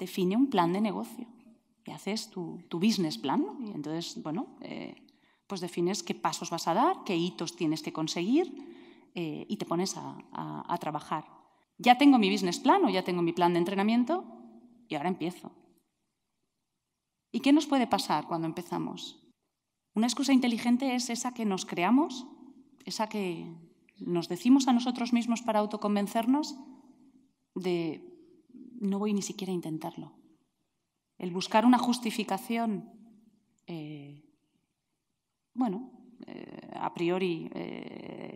define un plan de negocio y haces tu business plan, ¿no? Y entonces, bueno, pues defines qué pasos vas a dar, qué hitos tienes que conseguir y te pones a trabajar. Ya tengo mi business plan o ya tengo mi plan de entrenamiento y ahora empiezo. ¿Y qué nos puede pasar cuando empezamos? Una excusa inteligente es esa que nos creamos, esa que nos decimos a nosotros mismos para autoconvencernos de no voy ni siquiera a intentarlo. El buscar una justificación, a priori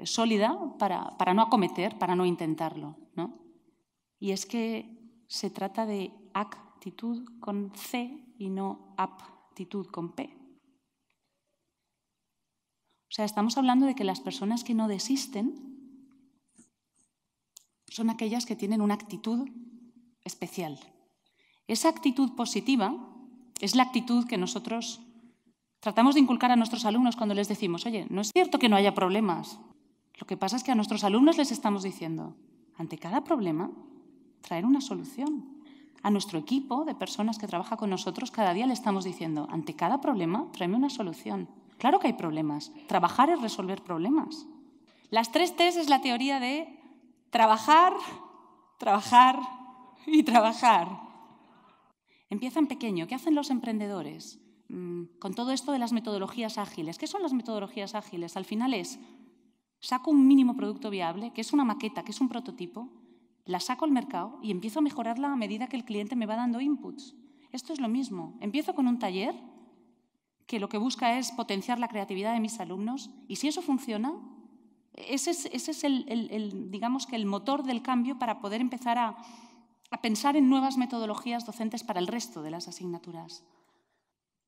sólida para no acometer, para no intentarlo, ¿no? Y es que se trata de actitud con C y no aptitud con P. O sea, estamos hablando de que las personas que no desisten son aquellas que tienen una actitud especial. Esa actitud positiva es la actitud que nosotros tratamos de inculcar a nuestros alumnos cuando les decimos, oye, no es cierto que no haya problemas. Lo que pasa es que a nuestros alumnos les estamos diciendo, ante cada problema, traer una solución. A nuestro equipo de personas que trabaja con nosotros, cada día le estamos diciendo, ante cada problema, tráeme una solución. Claro que hay problemas. Trabajar es resolver problemas. Las 3 T's es la teoría de trabajar, trabajar y trabajar. Empieza en pequeño. ¿Qué hacen los emprendedores? Con todo esto de las metodologías ágiles. ¿Qué son las metodologías ágiles? Al final es, saco un mínimo producto viable, que es una maqueta, que es un prototipo, la saco al mercado y empiezo a mejorarla a medida que el cliente me va dando inputs. Esto es lo mismo. Empiezo con un taller que lo que busca es potenciar la creatividad de mis alumnos y si eso funciona, ese es digamos que el motor del cambio para poder empezar a pensar en nuevas metodologías docentes para el resto de las asignaturas.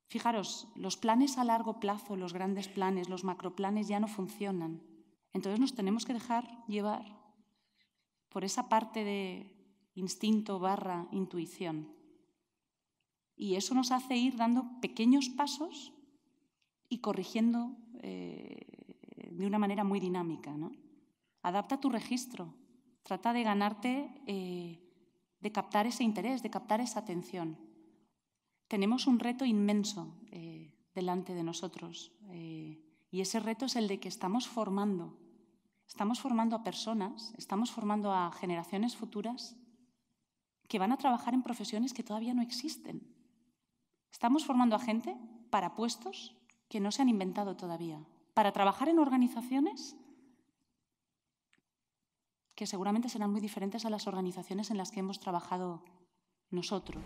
Fijaros, los planes a largo plazo, los grandes planes, los macroplanes ya no funcionan. Entonces nos tenemos que dejar llevar por esa parte de instinto / intuición. Y eso nos hace ir dando pequeños pasos y corrigiendo de una manera muy dinámica, ¿no? Adapta tu registro, trata de ganarte, de captar ese interés, de captar esa atención. Tenemos un reto inmenso delante de nosotros y ese reto es el de que estamos formando a personas, estamos formando a generaciones futuras que van a trabajar en profesiones que todavía no existen. Estamos formando a gente para puestos que no se han inventado todavía, para trabajar en organizaciones que seguramente serán muy diferentes a las organizaciones en las que hemos trabajado nosotros.